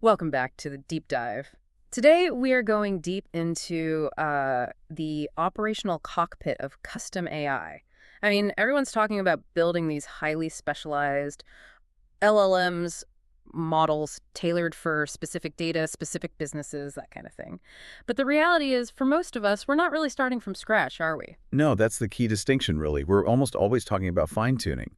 Welcome back to the deep dive. Today, we are going deep into the operational cockpit of custom AI. I mean, everyone's talking about building these highly specialized LLMs, models tailored for specific data, specific businesses, that kind of thing. But the reality is, for most of us, we're not really starting from scratch, are we? No, that's the key distinction, really. We're almost always talking about fine-tuning.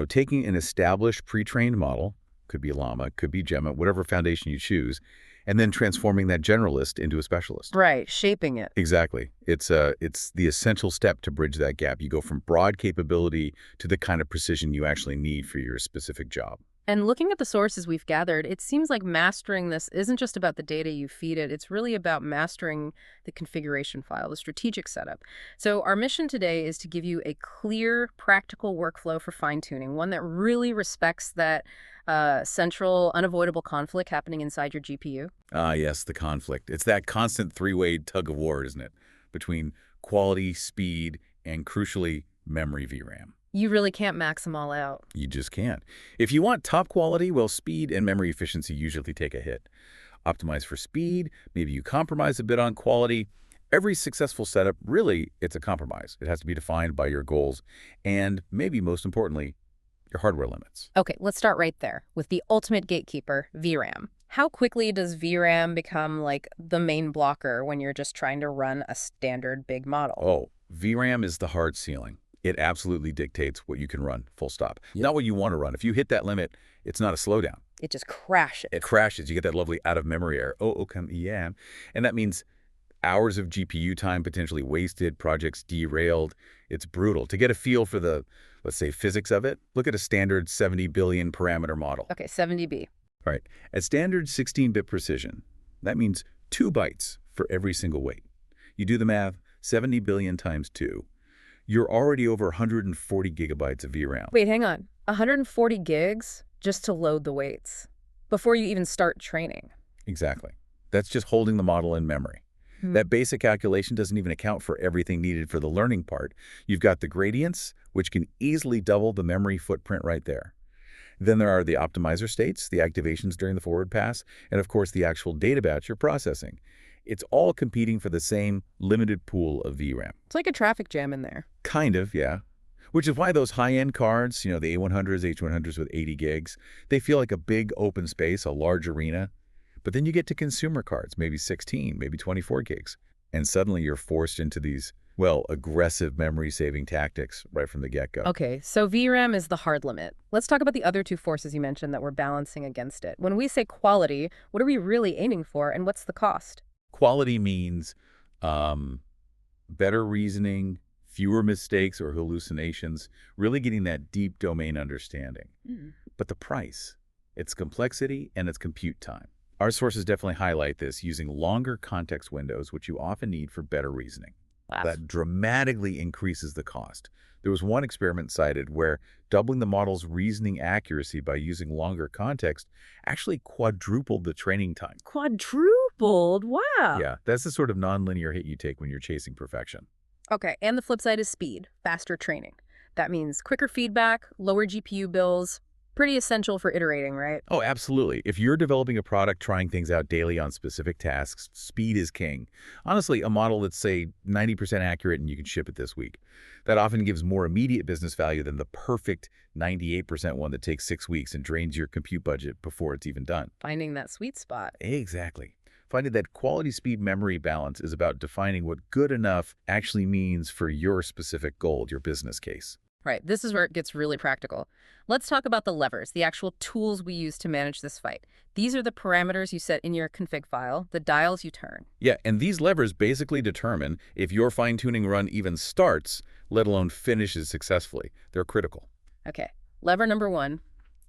Taking an established pre-trained model, could be Llama, could be Gemma, whatever foundation you choose, and then transforming that generalist into a specialist. Right, shaping it. Exactly. It's the essential step to bridge that gap. You go from broad capability to the kind of precision you actually need for your specific job. And looking at the sources we've gathered, it seems like mastering this isn't just about the data you feed it, it's really about mastering the configuration file, the strategic setup. So our mission today is to give you a clear, practical workflow for fine-tuning, one that really respects that central, unavoidable conflict happening inside your GPU. Ah, yes, the conflict. It's that constant three-way tug-of-war, isn't it? Between quality, speed, and crucially, memory VRAM. You really can't max them all out. You just can't. If you want top quality, well, speed and memory efficiency usually take a hit. Optimize for speed, maybe you compromise a bit on quality. Every successful setup, really, it's a compromise. It has to be defined by your goals and, maybe most importantly, your hardware limits. Okay, let's start right there with the ultimate gatekeeper, VRAM. How quickly does VRAM become like the main blocker when you're just trying to run a standard big model? Oh, VRAM is the hard ceiling. It absolutely dictates what you can run, full stop. Not what you want to run. If you hit that limit, it's not a slowdown. It just crashes. It crashes. You get that lovely out-of-memory error. Oh, okay, yeah. And that means hours of GPU time potentially wasted, projects derailed. It's brutal. To get a feel for the, let's say, physics of it, look at a standard 70 billion parameter model. Okay, 70B. All right. At standard 16-bit precision, that means 2 bytes for every single weight. You do the math, 70 billion times 2. You're already over 140 gigabytes of VRAM. Wait, hang on. 140 gigs just to load the weights before you even start training. Exactly. That's just holding the model in memory. That basic calculation doesn't even account for everything needed for the learning part. You've got the gradients, which can easily double the memory footprint right there. Then there are the optimizer states, the activations during the forward pass, and of course the actual data batch you're processing. It's all competing for the same limited pool of VRAM. It's like a traffic jam in there. Kind of, yeah. Which is why those high-end cards, the A100s, H100s with 80 gigs, they feel like a big open space, a large arena. But then you get to consumer cards, maybe 16, maybe 24 gigs. And suddenly you're forced into these, well, aggressive memory-saving tactics right from the get-go. Okay, so VRAM is the hard limit. Let's talk about the other two forces you mentioned that we're balancing against it. When we say quality, what are we really aiming for, and what's the cost? Quality means better reasoning, fewer mistakes or hallucinations, really getting that deep domain understanding. But the price, its complexity and its compute time. Our sources definitely highlight this using longer context windows, which you often need for better reasoning. Wow. That dramatically increases the cost. There was one experiment cited where doubling the model's reasoning accuracy by using longer context actually quadrupled the training time. Quadrupled? Wow. Yeah, that's the sort of nonlinear hit you take when you're chasing perfection. Okay, and the flip side is speed, faster training. That means quicker feedback, lower GPU bills. Pretty essential for iterating, right? Oh, absolutely. If you're developing a product, trying things out daily on specific tasks, speed is king. Honestly, a model that's, say, 90% accurate and you can ship it this week. That often gives more immediate business value than the perfect 98% one that takes 6 weeks and drains your compute budget before it's even done. Finding that sweet spot. Exactly. Finding that quality-speed memory balance is about defining what good enough actually means for your specific goal, your business case. Right, this is where it gets really practical. Let's talk about the levers, the actual tools we use to manage this fight. These are the parameters you set in your config file, the dials you turn. Yeah, and these levers basically determine if your fine-tuning run even starts, let alone finishes successfully. They're critical. Okay, lever number 1,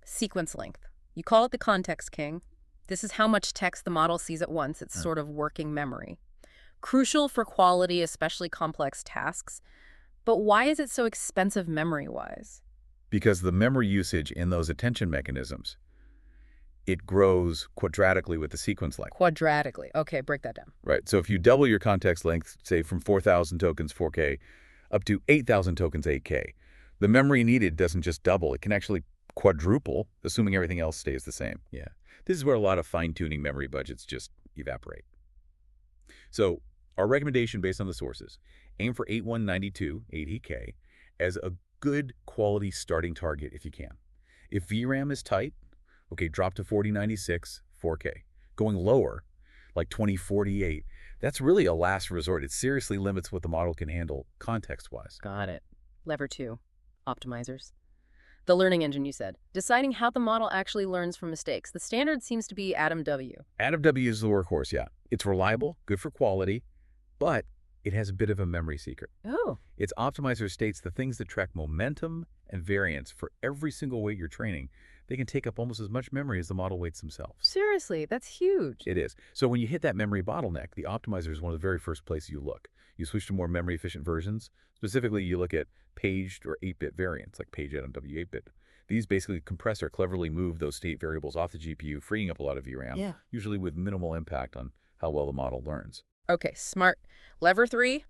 sequence length. You call it the context king. This is how much text the model sees at once. It's sort of working memory. Crucial for quality, especially complex tasks. But why is it so expensive memory-wise? Because the memory usage in those attention mechanisms, it grows quadratically with the sequence length. Quadratically. Okay, break that down. Right. So if you double your context length, say from 4,000 tokens 4K up to 8,000 tokens 8K, the memory needed doesn't just double. It can actually quadruple, assuming everything else stays the same. Yeah. This is where a lot of fine-tuning memory budgets just evaporate. So our recommendation based on the sources, aim for 8192, 80K, as a good quality starting target if you can. If VRAM is tight, okay, drop to 4096, 4K. Going lower, like 2048, that's really a last resort. It seriously limits what the model can handle context-wise. Got it. Lever 2, optimizers. The learning engine, you said. Deciding how the model actually learns from mistakes. The standard seems to be Adam W. Adam W is the workhorse, yeah. It's reliable, good for quality, but it has a bit of a memory secret. Oh. Its optimizer states the things that track momentum and variance for every single weight you're training, they can take up almost as much memory as the model weights themselves. Seriously, that's huge. It is. So when you hit that memory bottleneck, the optimizer is one of the very first places you look. You switch to more memory-efficient versions. Specifically, you look at paged or 8-bit variants, like page Adam W 8-bit. These basically compress or cleverly move those state variables off the GPU, freeing up a lot of VRAM, usually with minimal impact on how well the model learns. Okay, smart. Lever 3,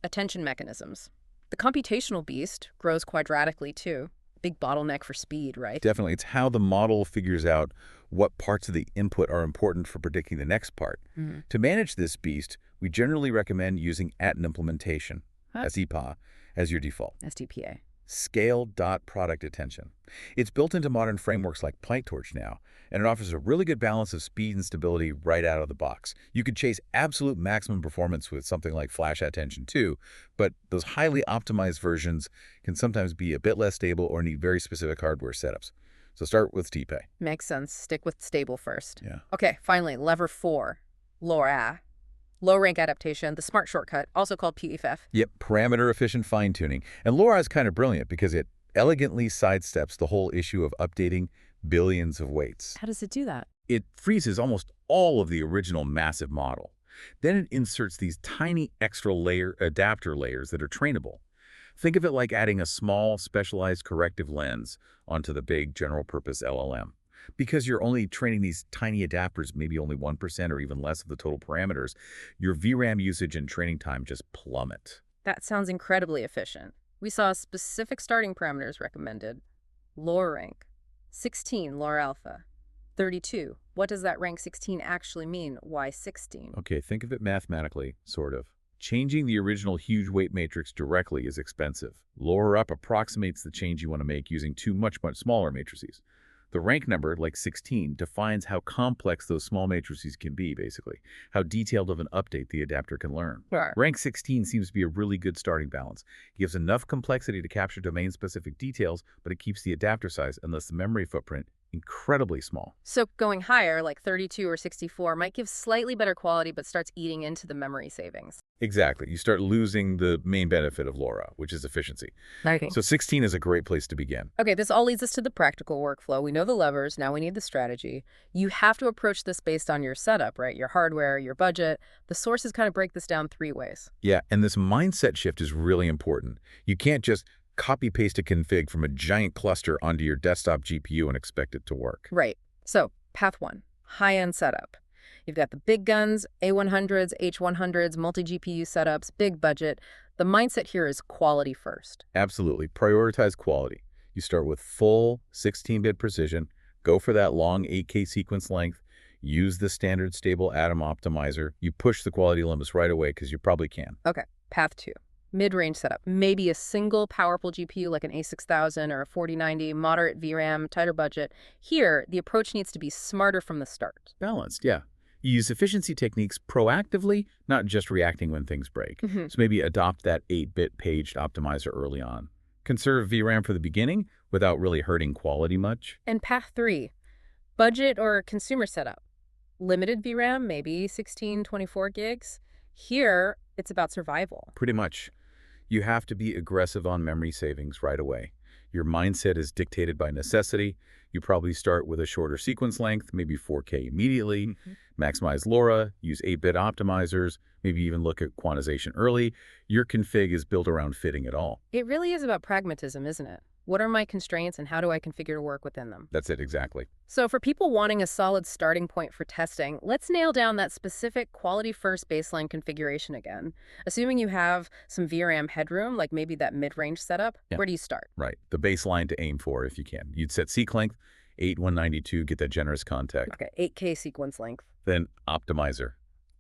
attention mechanisms. The computational beast grows quadratically, too. Big bottleneck for speed, right? Definitely. It's how the model figures out what parts of the input are important for predicting the next part. To manage this beast, we generally recommend using at-an implementation, SEPA, as your default. SDPA. Scale.product attention. It's built into modern frameworks like PyTorch now, and it offers a really good balance of speed and stability right out of the box. You could chase absolute maximum performance with something like Flash Attention too, but those highly optimized versions can sometimes be a bit less stable or need very specific hardware setups. So start with TPay. Makes sense. Stick with stable first. Yeah. Okay, finally, lever 4, LoRa. Low rank adaptation, the smart shortcut, also called PFF. Yep, parameter-efficient fine-tuning. And LoRa is kind of brilliant because it elegantly sidesteps the whole issue of updating billions of weights. How does it do that? It freezes almost all of the original massive model. Then it inserts these tiny extra adapter layers that are trainable. Think of it like adding a small, specialized corrective lens onto the big general-purpose LLM. Because you're only training these tiny adapters, maybe only 1% or even less of the total parameters, your VRAM usage and training time just plummet. That sounds incredibly efficient. We saw specific starting parameters recommended. Lower rank, 16 lower alpha, 32. What does that rank 16 actually mean? Why 16? Okay, think of it mathematically, sort of. Changing the original huge weight matrix directly is expensive. Lower up approximates the change you want to make using two much smaller matrices. The rank number, like 16, defines how complex those small matrices can be, basically. How detailed of an update the adapter can learn. Sure. Rank 16 seems to be a really good starting balance. It gives enough complexity to capture domain-specific details, but it keeps the adapter size, and thus the memory footprint, incredibly small. So going higher, like 32 or 64, might give slightly better quality but starts eating into the memory savings. Exactly. You start losing the main benefit of LoRa, which is efficiency. Okay. So 16 is a great place to begin. Okay, this all leads us to the practical workflow. We know the levers, now we need the strategy. You have to approach this based on your setup, right? Your hardware, your budget. The sources kind of break this down 3 ways. Yeah, and this mindset shift is really important. You can't just copy-paste a config from a giant cluster onto your desktop GPU and expect it to work. Right. So, path 1, high-end setup. You've got the big guns, A100s, H100s, multi-GPU setups, big budget. The mindset here is quality first. Absolutely. Prioritize quality. You start with full 16-bit precision, go for that long 8K sequence length, use the standard stable Atom optimizer. You push the quality limits right away because you probably can. Okay, path 2. Mid-range setup, maybe a single powerful GPU like an A6000 or a 4090, moderate VRAM, tighter budget. Here, the approach needs to be smarter from the start. Balanced, yeah. You use efficiency techniques proactively, not just reacting when things break. So maybe adopt that 8-bit paged optimizer early on. Conserve VRAM for the beginning without really hurting quality much. And path 3, budget or consumer setup. Limited VRAM, maybe 16, 24 gigs. Here, it's about survival. Pretty much. You have to be aggressive on memory savings right away. Your mindset is dictated by necessity. You probably start with a shorter sequence length, maybe 4K immediately, maximize LoRa, use 8-bit optimizers, maybe even look at quantization early. Your config is built around fitting it all. It really is about pragmatism, isn't it? What are my constraints and how do I configure to work within them? That's it, exactly. So for people wanting a solid starting point for testing, let's nail down that specific quality-first baseline configuration again. Assuming you have some VRAM headroom, like maybe that mid-range setup, where do you start? Right. The baseline to aim for if you can. You'd set seek length 8192, get that generous context. Okay, 8K sequence length. Then optimizer,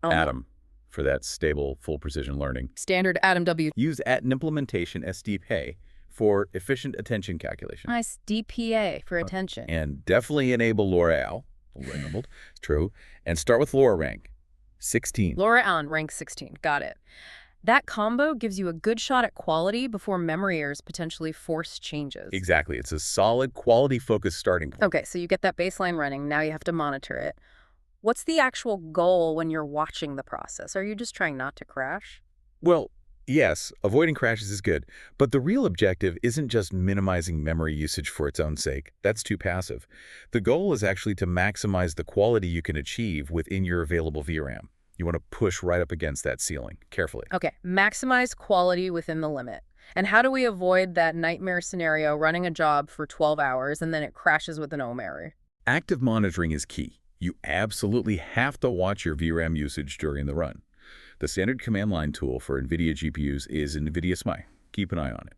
Atom, for that stable, full precision learning. Standard Atom W. Use at an implementation SDPA for efficient attention calculation. Nice DPA for attention. And definitely enable LoRaWAN, enabled, true, and start with LoRa rank, 16. LoRaWAN rank 16, got it. That combo gives you a good shot at quality before memory errors potentially force changes. Exactly. It's a solid, quality-focused starting point. Okay, so you get that baseline running. Now you have to monitor it. What's the actual goal when you're watching the process? Are you just trying not to crash? Well, yes, avoiding crashes is good, but the real objective isn't just minimizing memory usage for its own sake. That's too passive. The goal is actually to maximize the quality you can achieve within your available VRAM. You want to push right up against that ceiling, carefully. Okay, maximize quality within the limit. And how do we avoid that nightmare scenario running a job for 12 hours and then it crashes with an ohm error? Active monitoring is key. You absolutely have to watch your VRAM usage during the run. The standard command line tool for NVIDIA GPUs is NVIDIA SMI. Keep an eye on it.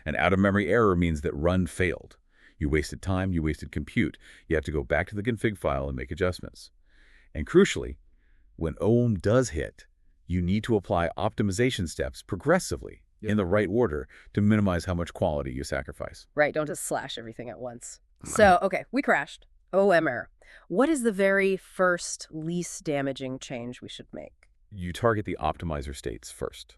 An out-of-memory error means that run failed. You wasted time, you wasted compute. You have to go back to the config file and make adjustments. And crucially, when ohm does hit, you need to apply optimization steps progressively in the right order to minimize how much quality you sacrifice. Right, don't just slash everything at once. So, okay, we crashed. OM error. What is the very first, least damaging change we should make? You target the optimizer states first.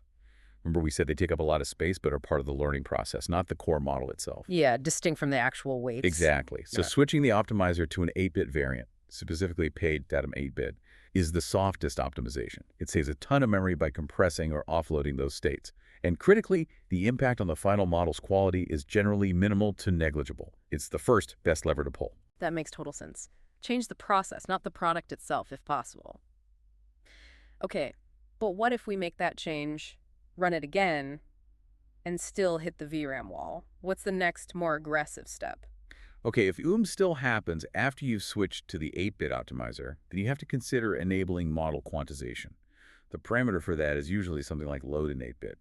Remember we said they take up a lot of space but are part of the learning process, not the core model itself. Yeah, distinct from the actual weights. Exactly. So switching the optimizer to an 8-bit variant, specifically paid datum 8-bit, is the softest optimization. It saves a ton of memory by compressing or offloading those states. And critically, the impact on the final model's quality is generally minimal to negligible. It's the first best lever to pull. That makes total sense. Change the process, not the product itself, if possible. Okay, but what if we make that change, run it again, and still hit the VRAM wall? What's the next, more aggressive step? Okay, if still happens after you've switched to the 8-bit optimizer, then you have to consider enabling model quantization. The parameter for that is usually something like load in 8-bit.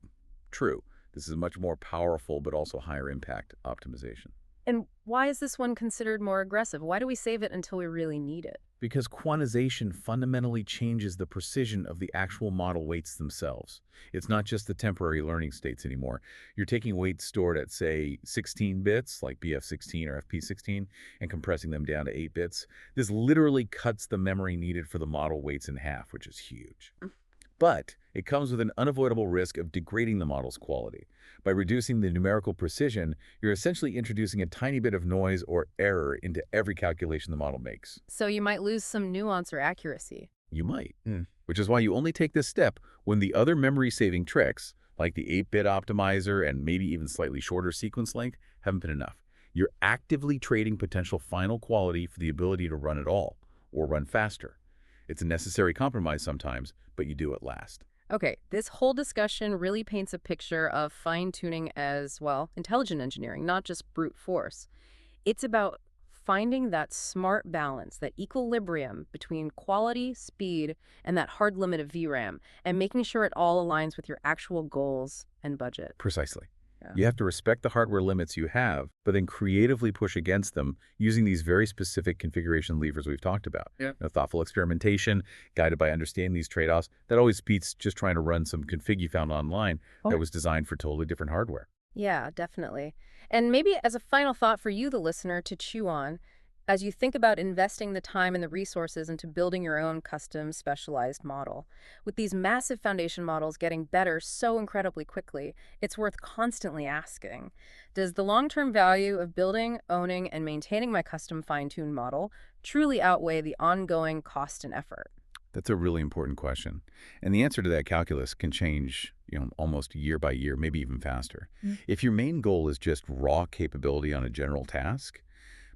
True, this is much more powerful but also higher impact optimization. And why is this one considered more aggressive? Why do we save it until we really need it? Because quantization fundamentally changes the precision of the actual model weights themselves. It's not just the temporary learning states anymore. You're taking weights stored at, say, 16 bits, like BF16 or FP16, and compressing them down to 8 bits. This literally cuts the memory needed for the model weights in half, which is huge. But it comes with an unavoidable risk of degrading the model's quality. By reducing the numerical precision, you're essentially introducing a tiny bit of noise or error into every calculation the model makes. So you might lose some nuance or accuracy. You might, which is why you only take this step when the other memory-saving tricks, like the 8-bit optimizer and maybe even slightly shorter sequence length, haven't been enough. You're actively trading potential final quality for the ability to run at all, or run faster. It's a necessary compromise sometimes, but you do it last. Okay, this whole discussion really paints a picture of fine-tuning as, well, intelligent engineering, not just brute force. It's about finding that smart balance, that equilibrium between quality, speed, and that hard limit of VRAM, and making sure it all aligns with your actual goals and budget. Precisely. Yeah. You have to respect the hardware limits you have, but then creatively push against them using these very specific configuration levers we've talked about. Thoughtful experimentation, guided by understanding these trade-offs, that always beats just trying to run some config you found online that was designed for totally different hardware. Yeah, definitely. And maybe as a final thought for you, the listener, to chew on, as you think about investing the time and the resources into building your own custom specialized model. With these massive foundation models getting better so incredibly quickly, it's worth constantly asking, does the long-term value of building, owning, and maintaining my custom fine-tuned model truly outweigh the ongoing cost and effort? That's a really important question. And the answer to that calculus can change, almost year by year, maybe even faster. If your main goal is just raw capability on a general task,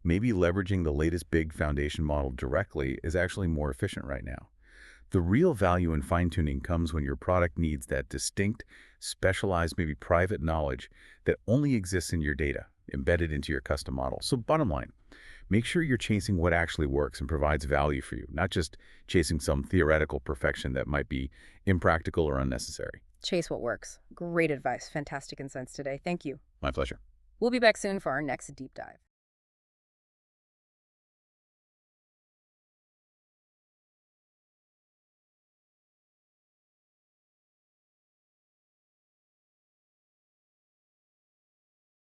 maybe leveraging the latest big foundation model directly is actually more efficient right now. The real value in fine-tuning comes when your product needs that distinct, specialized, maybe private knowledge that only exists in your data, embedded into your custom model. So bottom line, make sure you're chasing what actually works and provides value for you, not just chasing some theoretical perfection that might be impractical or unnecessary. Chase what works. Great advice. Fantastic insights today. Thank you. My pleasure. We'll be back soon for our next deep dive.